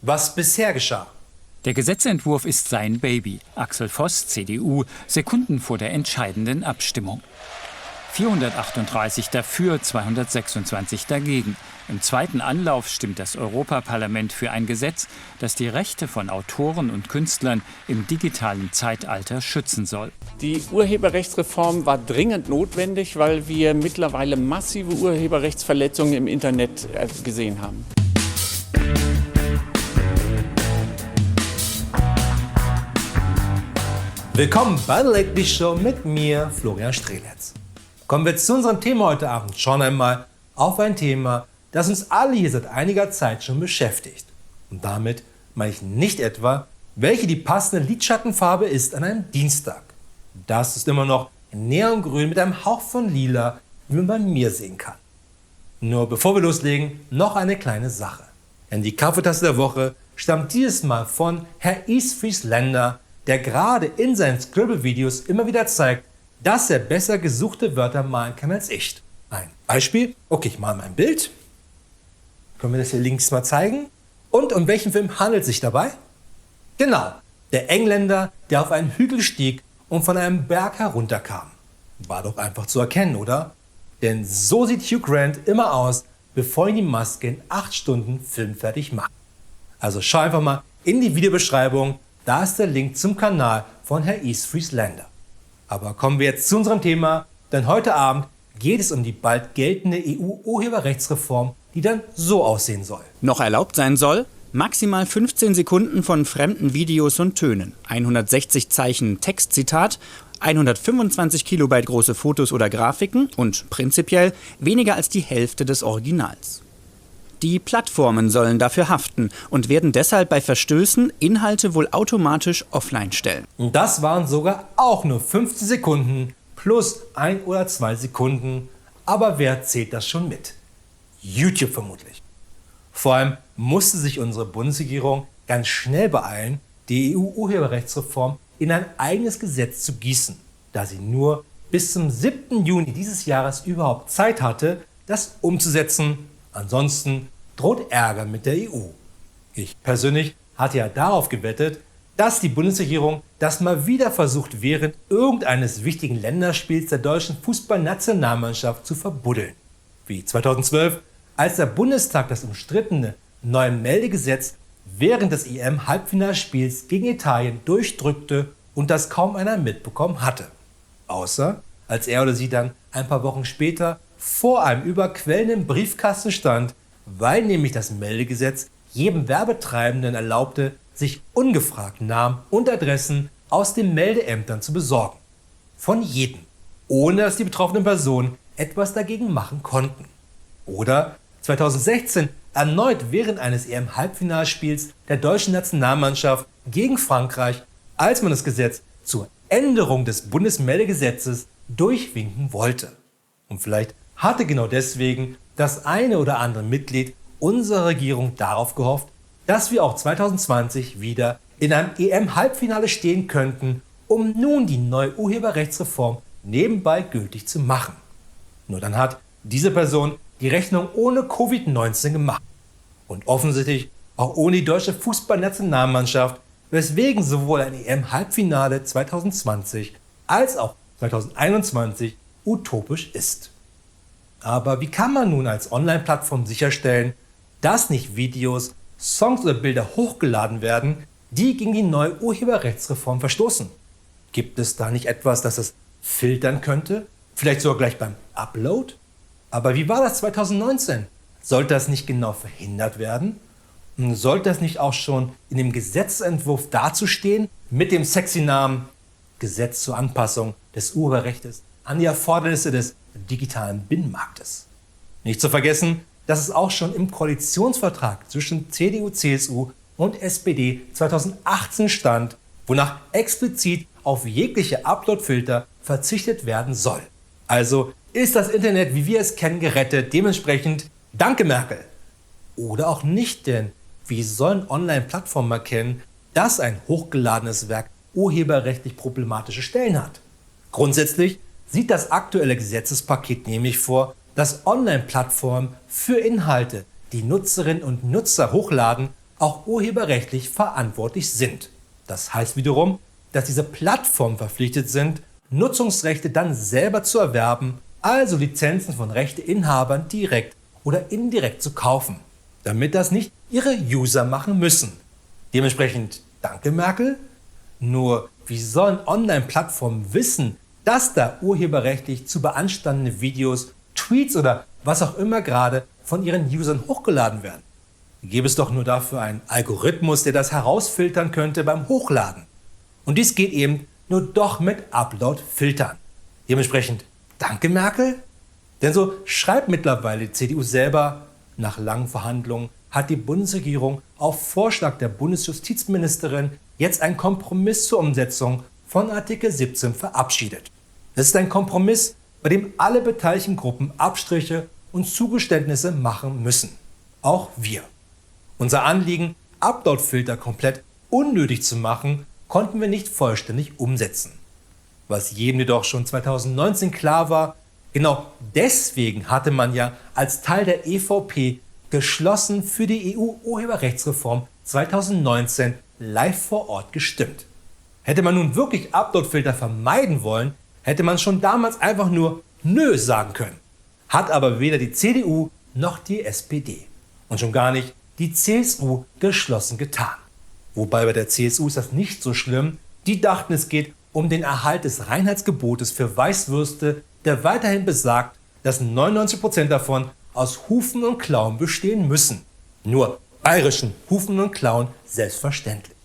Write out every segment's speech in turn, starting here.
was bisher geschah. Der Gesetzentwurf ist sein Baby. Axel Voss, CDU, Sekunden vor der entscheidenden Abstimmung. 438 dafür, 226 dagegen. Im zweiten Anlauf stimmt das Europaparlament für ein Gesetz, das die Rechte von Autoren und Künstlern im digitalen Zeitalter schützen soll. Die Urheberrechtsreform war dringend notwendig, weil wir mittlerweile massive Urheberrechtsverletzungen im Internet gesehen haben. Willkommen bei der Late Night Show mit mir, Florian Streletz. Kommen wir zu unserem Thema heute Abend. Schauen einmal auf ein Thema, das uns alle hier seit einiger Zeit schon beschäftigt. Und damit meine ich nicht etwa, welche die passende Lidschattenfarbe ist an einem Dienstag. Das ist immer noch Neongrün mit einem Hauch von Lila, wie man bei mir sehen kann. Nur bevor wir loslegen, noch eine kleine Sache. Denn die Kaffeetasse der Woche stammt dieses Mal von Herr Isfriesländer, der gerade in seinen Scribble-Videos immer wieder zeigt, dass er besser gesuchte Wörter malen kann als ich. Ein Beispiel, okay, ich male mal ein Bild. Können wir das hier links mal zeigen? Und um welchen Film handelt es sich dabei? Genau, der Engländer, der auf einen Hügel stieg und von einem Berg herunterkam. War doch einfach zu erkennen, oder? Denn so sieht Hugh Grant immer aus, bevor ihn die Maske in 8 Stunden filmfertig macht. Also schau einfach mal in die Videobeschreibung, da ist der Link zum Kanal von Herr Isfriesländer. Aber kommen wir jetzt zu unserem Thema, denn heute Abend geht es um die bald geltende EU-Urheberrechtsreform, die dann so aussehen soll. Noch erlaubt sein soll? Maximal 15 Sekunden von fremden Videos und Tönen, 160 Zeichen Textzitat, 125 Kilobyte große Fotos oder Grafiken und prinzipiell weniger als die Hälfte des Originals. Die Plattformen sollen dafür haften und werden deshalb bei Verstößen Inhalte wohl automatisch offline stellen. Und das waren sogar auch nur 15 Sekunden plus 1 oder 2 Sekunden. Aber wer zählt das schon mit? YouTube vermutlich. Vor allem musste sich unsere Bundesregierung ganz schnell beeilen, die EU-Urheberrechtsreform in ein eigenes Gesetz zu gießen, da sie nur bis zum 7. Juni dieses Jahres überhaupt Zeit hatte, das umzusetzen. Ansonsten droht Ärger mit der EU. Ich persönlich hatte ja darauf gewettet, dass die Bundesregierung das mal wieder versucht, während irgendeines wichtigen Länderspiels der deutschen Fußballnationalmannschaft zu verbuddeln. Wie 2012, als der Bundestag das umstrittene neue Meldegesetz während des EM-Halbfinalspiels gegen Italien durchdrückte und das kaum einer mitbekommen hatte. Außer als er oder sie dann ein paar Wochen später vor einem überquellenden Briefkasten stand, weil nämlich das Meldegesetz jedem Werbetreibenden erlaubte, sich ungefragt Namen und Adressen aus den Meldeämtern zu besorgen. Von jedem, ohne dass die betroffenen Personen etwas dagegen machen konnten. Oder 2016 erneut während eines EM-Halbfinalspiels der deutschen Nationalmannschaft gegen Frankreich, als man das Gesetz zur Änderung des Bundesmeldegesetzes durchwinken wollte. Und vielleicht hatte genau deswegen das eine oder andere Mitglied unserer Regierung darauf gehofft, dass wir auch 2020 wieder in einem EM-Halbfinale stehen könnten, um nun die neue Urheberrechtsreform nebenbei gültig zu machen. Nur dann hat diese Person die Rechnung ohne Covid-19 gemacht. Und offensichtlich auch ohne die deutsche Fußballnationalmannschaft, weswegen sowohl ein EM-Halbfinale 2020 als auch 2021 utopisch ist. Aber wie kann man nun als Online-Plattform sicherstellen, dass nicht Videos, Songs oder Bilder hochgeladen werden, die gegen die neue Urheberrechtsreform verstoßen? Gibt es da nicht etwas, das es filtern könnte? Vielleicht sogar gleich beim Upload? Aber wie war das 2019? Sollte das nicht genau verhindert werden? Und sollte das nicht auch schon in dem Gesetzentwurf dazustehen mit dem sexy Namen Gesetz zur Anpassung des Urheberrechts an die Erfordernisse des digitalen Binnenmarktes? Nicht zu vergessen, dass es auch schon im Koalitionsvertrag zwischen CDU, CSU und SPD 2018 stand, wonach explizit auf jegliche Upload-Filter verzichtet werden soll. Also ist das Internet, wie wir es kennen, gerettet. Dementsprechend danke Merkel. Oder auch nicht, denn wie sollen Online-Plattformen erkennen, dass ein hochgeladenes Werk urheberrechtlich problematische Stellen hat? Grundsätzlich sieht das aktuelle Gesetzespaket nämlich vor, dass Online-Plattformen für Inhalte, die Nutzerinnen und Nutzer hochladen, auch urheberrechtlich verantwortlich sind. Das heißt wiederum, dass diese Plattformen verpflichtet sind, Nutzungsrechte dann selber zu erwerben, also Lizenzen von Rechteinhabern direkt oder indirekt zu kaufen, damit das nicht ihre User machen müssen. Dementsprechend danke Merkel. Nur wie sollen Online-Plattformen wissen, dass da urheberrechtlich zu beanstandene Videos, Tweets oder was auch immer gerade von ihren Usern hochgeladen werden? Gäbe es doch nur dafür einen Algorithmus, der das herausfiltern könnte beim Hochladen. Und dies geht eben nur doch mit Upload-Filtern. Dementsprechend danke Merkel. Denn so schreibt mittlerweile die CDU selber, nach langen Verhandlungen hat die Bundesregierung auf Vorschlag der Bundesjustizministerin jetzt einen Kompromiss zur Umsetzung von Artikel 17 verabschiedet. Das ist ein Kompromiss, bei dem alle beteiligten Gruppen Abstriche und Zugeständnisse machen müssen. Auch wir. Unser Anliegen, Upload-Filter komplett unnötig zu machen, konnten wir nicht vollständig umsetzen. Was jedem jedoch schon 2019 klar war, genau deswegen hatte man ja als Teil der EVP geschlossen für die EU-Urheberrechtsreform 2019 live vor Ort gestimmt. Hätte man nun wirklich Upload-Filter vermeiden wollen, hätte man schon damals einfach nur Nö sagen können. Hat aber weder die CDU noch die SPD und schon gar nicht die CSU geschlossen getan. Wobei bei der CSU ist das nicht so schlimm. Die dachten, es geht um den Erhalt des Reinheitsgebotes für Weißwürste, der weiterhin besagt, dass 99% davon aus Hufen und Klauen bestehen müssen. Nur bayerischen Hufen und Klauen selbstverständlich.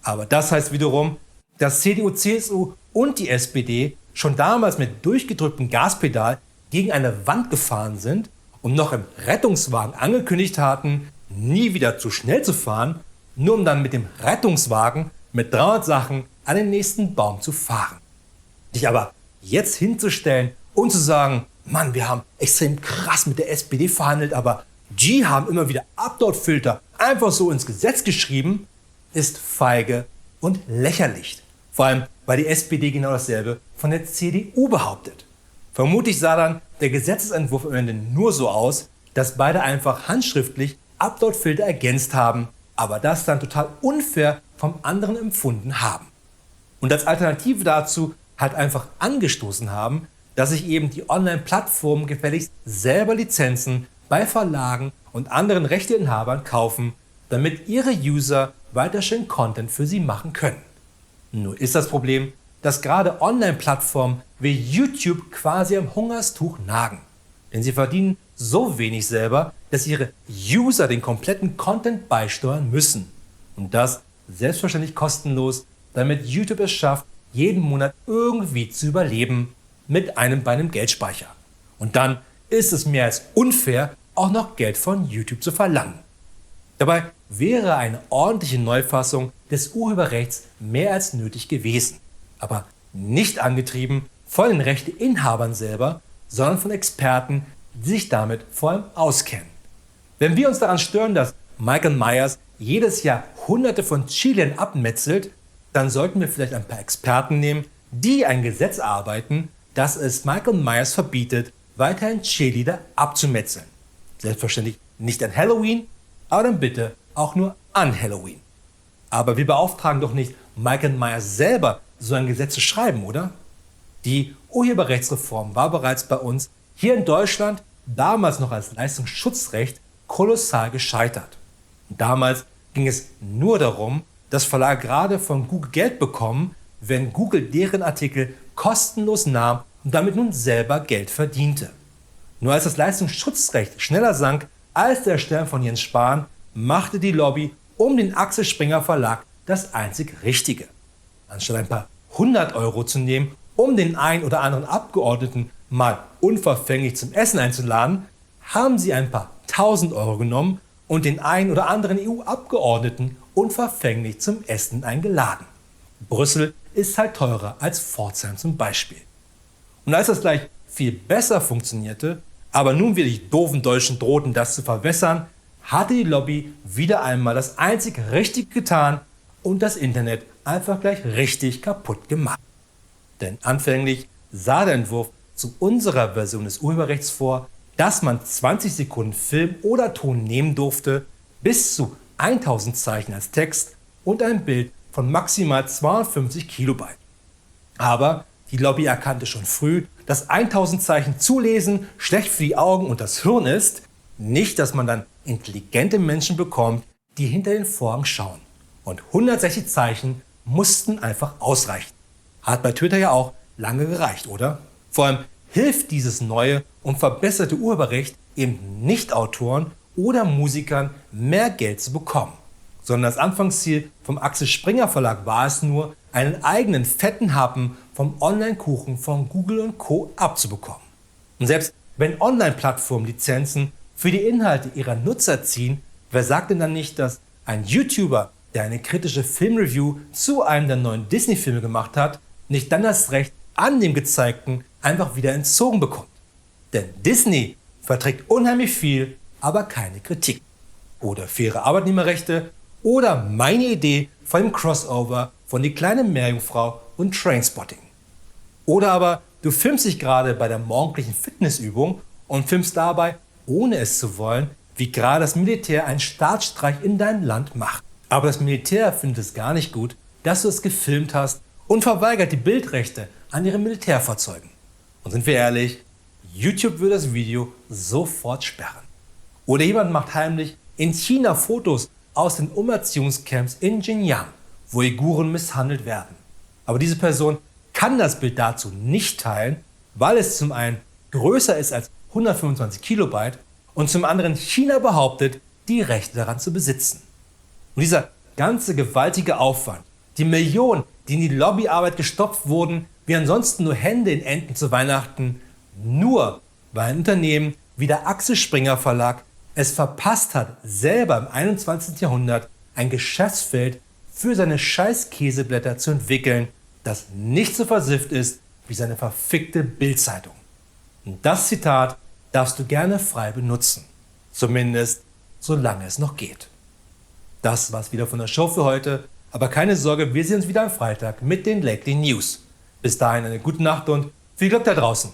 Aber das heißt wiederum, dass CDU, CSU und die SPD schon damals mit durchgedrücktem Gaspedal gegen eine Wand gefahren sind und noch im Rettungswagen angekündigt hatten, nie wieder zu schnell zu fahren, nur um dann mit dem Rettungswagen mit 300 Sachen an den nächsten Baum zu fahren. Dich aber jetzt hinzustellen und zu sagen, Mann, wir haben extrem krass mit der SPD verhandelt, aber die haben immer wieder Upload-Filter einfach so ins Gesetz geschrieben, ist feige und lächerlich. Vor allem, weil die SPD genau dasselbe von der CDU behauptet. Vermutlich sah dann der Gesetzesentwurf am Ende nur so aus, dass beide einfach handschriftlich Upload-Filter ergänzt haben, aber das dann total unfair vom anderen empfunden haben. Und als Alternative dazu halt einfach angestoßen haben, dass sich eben die Online-Plattformen gefälligst selber Lizenzen bei Verlagen und anderen Rechteinhabern kaufen, damit ihre User weiterhin Content für sie machen können. Nur ist das Problem, dass gerade Online-Plattformen wie YouTube quasi am Hungerstuch nagen. Denn sie verdienen so wenig selber, dass ihre User den kompletten Content beisteuern müssen. Und das selbstverständlich kostenlos, damit YouTube es schafft, jeden Monat irgendwie zu überleben mit einem bei einem Geldspeicher. Und dann ist es mehr als unfair, auch noch Geld von YouTube zu verlangen. Dabei wäre eine ordentliche Neufassung des Urheberrechts mehr als nötig gewesen. Aber nicht angetrieben von den Rechteinhabern selber, sondern von Experten, die sich damit vor allem auskennen. Wenn wir uns daran stören, dass Michael Myers jedes Jahr Hunderte von Chilien abmetzelt, dann sollten wir vielleicht ein paar Experten nehmen, die ein Gesetz erarbeiten, das es Michael Myers verbietet, weiterhin Cheerleader abzumetzeln. Selbstverständlich nicht an Halloween, aber dann bitte auch nur an Halloween. Aber wir beauftragen doch nicht Michael Myers selber, so ein Gesetz zu schreiben, oder? Die Urheberrechtsreform war bereits bei uns hier in Deutschland, damals noch als Leistungsschutzrecht, kolossal gescheitert. Und damals ging es nur darum, dass Verlage gerade von Google Geld bekommen, wenn Google deren Artikel kostenlos nahm und damit nun selber Geld verdiente. Nur als das Leistungsschutzrecht schneller sank als der Stern von Jens Spahn, machte die Lobby um den Axel Springer Verlag das einzig Richtige. Anstatt ein paar 100 Euro zu nehmen, um den einen oder anderen Abgeordneten mal unverfänglich zum Essen einzuladen, haben sie ein paar 1000 Euro genommen und den einen oder anderen EU-Abgeordneten unverfänglich zum Essen eingeladen. Brüssel ist halt teurer als Pforzheim zum Beispiel. Und als das gleich viel besser funktionierte, aber nun wieder die doofen Deutschen drohten, das zu verwässern, hatte die Lobby wieder einmal das einzig Richtige getan und das Internet einfach gleich richtig kaputt gemacht. Denn anfänglich sah der Entwurf zu unserer Version des Urheberrechts vor, dass man 20 Sekunden Film oder Ton nehmen durfte, bis zu 1000 Zeichen als Text und ein Bild von maximal 250 Kilobyte. Aber die Lobby erkannte schon früh, dass 1000 Zeichen zu lesen schlecht für die Augen und das Hirn ist, nicht, dass man dann intelligente Menschen bekommt, die hinter den Vorhang schauen. Und 160 Zeichen mussten einfach ausreichen. Hat bei Twitter ja auch lange gereicht, oder? Vor allem hilft dieses neue und verbesserte Urheberrecht eben nicht Autoren oder Musikern mehr Geld zu bekommen, sondern das Anfangsziel vom Axel Springer Verlag war es nur, einen eigenen fetten Happen vom Online-Kuchen von Google und Co. abzubekommen. Und selbst wenn Online-Plattformen Lizenzen für die Inhalte ihrer Nutzer ziehen, wer sagt denn dann nicht, dass ein YouTuber, der eine kritische Filmreview zu einem der neuen Disney-Filme gemacht hat, nicht dann das Recht an dem Gezeigten einfach wieder entzogen bekommt? Denn Disney verträgt unheimlich viel, aber keine Kritik. Oder faire Arbeitnehmerrechte oder meine Idee von dem Crossover von Die kleine Meerjungfrau und Trainspotting. Oder aber du filmst dich gerade bei der morgendlichen Fitnessübung und filmst dabei, ohne es zu wollen, wie gerade das Militär einen Staatsstreich in deinem Land macht. Aber das Militär findet es gar nicht gut, dass du es gefilmt hast und verweigert die Bildrechte an ihren Militärfahrzeugen. Und sind wir ehrlich, YouTube würde das Video sofort sperren. Oder jemand macht heimlich in China Fotos aus den Umerziehungscamps in Xinjiang, wo Uiguren misshandelt werden. Aber diese Person kann das Bild dazu nicht teilen, weil es zum einen größer ist als 125 Kilobyte und zum anderen China behauptet, die Rechte daran zu besitzen. Und dieser ganze gewaltige Aufwand, die Millionen, die in die Lobbyarbeit gestopft wurden, wie ansonsten nur Hände in Enten zu Weihnachten, nur weil ein Unternehmen wie der Axel Springer Verlag es verpasst hat, selber im 21. Jahrhundert ein Geschäftsfeld für seine scheiß Käseblätter zu entwickeln, das nicht so versifft ist wie seine verfickte Bild-Zeitung. Und das Zitat darfst du gerne frei benutzen. Zumindest solange es noch geht. Das war's wieder von der Show für heute. Aber keine Sorge, wir sehen uns wieder am Freitag mit den Lately News. Bis dahin eine gute Nacht und viel Glück da draußen.